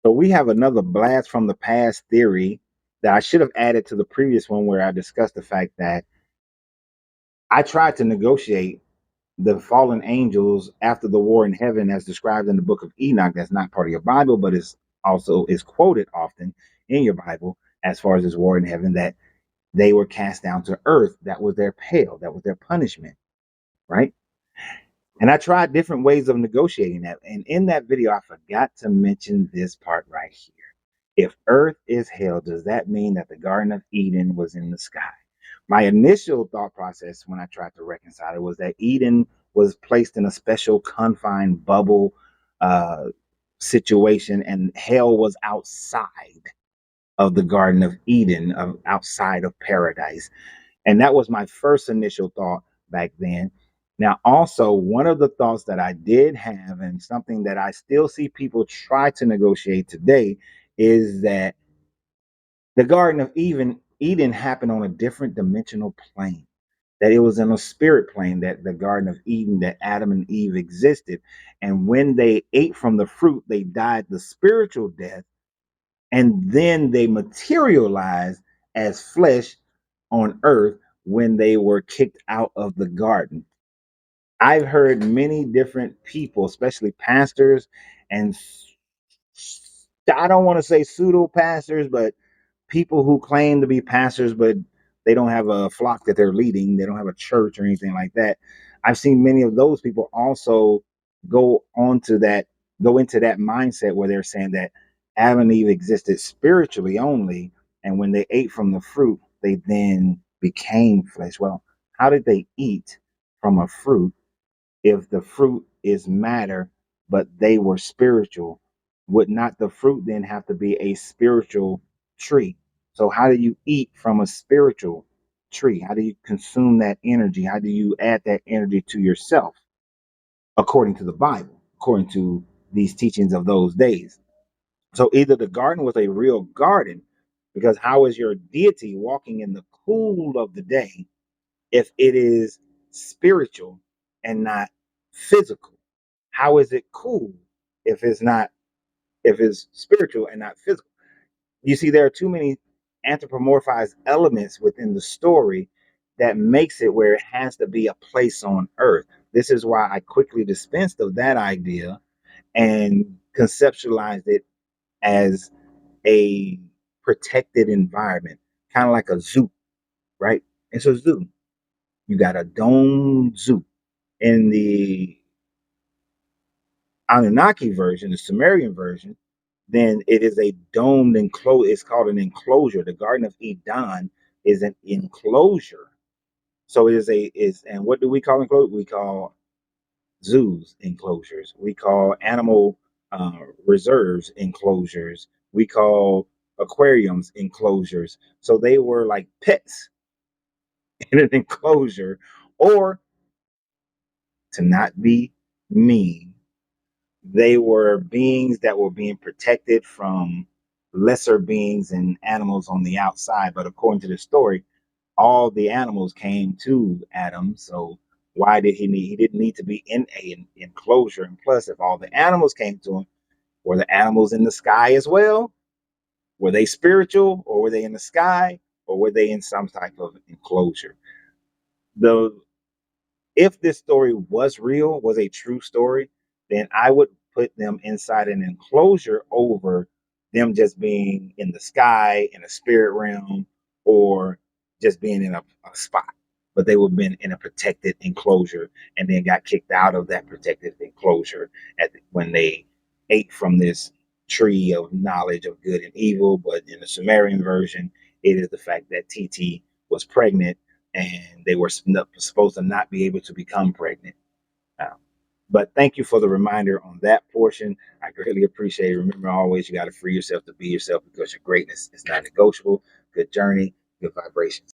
So we have another blast from the past theory that I should have added to the previous one where I discussed the fact that I tried to negotiate the fallen angels after the war in heaven as described in the book of Enoch. That's not part of your Bible, but is also is quoted often in your Bible as far as this war in heaven, that they were cast down to earth. That was their pale, that was their punishment, right? And I tried different ways of negotiating that. And in that video, I forgot to mention this part right here. If earth is hell, does that mean that the Garden of Eden was in the sky? My initial thought process when I tried to reconcile it was that Eden was placed in a special confined bubble uh, situation, and hell was outside of the Garden of Eden, outside of paradise. And that was my first initial thought back then. Now, also, one of the thoughts that I did have, and something that I still see people try to negotiate today, is that the Garden of Eden happened on a different dimensional plane. That it was in a spirit plane, that the Garden of Eden, that Adam and Eve existed. And when they ate from the fruit, they died the spiritual death, and then they materialized as flesh on earth when they were kicked out of the garden. I've heard many different people, especially pastors, and I don't want to say pseudo pastors, but people who claim to be pastors, but they don't have a flock that they're leading. They don't have a church or anything like that. I've seen many of those people also go on to that, go into that mindset where they're saying that Adam and Eve existed spiritually only, and when they ate from the fruit, they then became flesh. Well, how did they eat from a fruit if the fruit is matter, but they were spiritual? Would not the fruit then have to be a spiritual tree? So, how do you eat from a spiritual tree? How do you consume that energy? How do you add that energy to yourself according to the Bible, according to these teachings of those days? So, either the garden was a real garden, because how is your deity walking in the cool of the day if it is spiritual and not physical? How is it cool if it's not, if it's spiritual and not physical? You see, there are too many anthropomorphized elements within the story that makes it where it has to be a place on earth. This is why I quickly dispensed of that idea and conceptualized it as a protected environment, kind of like a zoo, right? It's a zoo. You got a domed zoo. In the Anunnaki version, the Sumerian version, then it is a domed enclosure. It's called an enclosure. The Garden of Eden is an enclosure. So it is, and what do we call enclosure? We call zoos enclosures. We call animal reserves enclosures. We call aquariums enclosures. So they were like pets in an enclosure, or to not be mean, they were beings that were being protected from lesser beings and animals on the outside. But according to the story, all the animals came to Adam. So why did he need? He didn't need to be in a enclosure. And plus, if all the animals came to him, were the animals in the sky as well? Were they spiritual, or were they in the sky, or were they in some type of enclosure? The If this story was real, was a true story, then I would put them inside an enclosure over them just being in the sky, in a spirit realm, or just being in a spot. But they would have been in a protected enclosure and then got kicked out of that protected enclosure when they ate from this tree of knowledge of good and evil. But in the Sumerian version, it is the fact that TT was pregnant and they were supposed to not be able to become pregnant. Uh, but thank you for the reminder on that portion. I greatly appreciate it. Remember, always, you got to free yourself to be yourself, because your greatness is not negotiable. Good journey, good vibrations.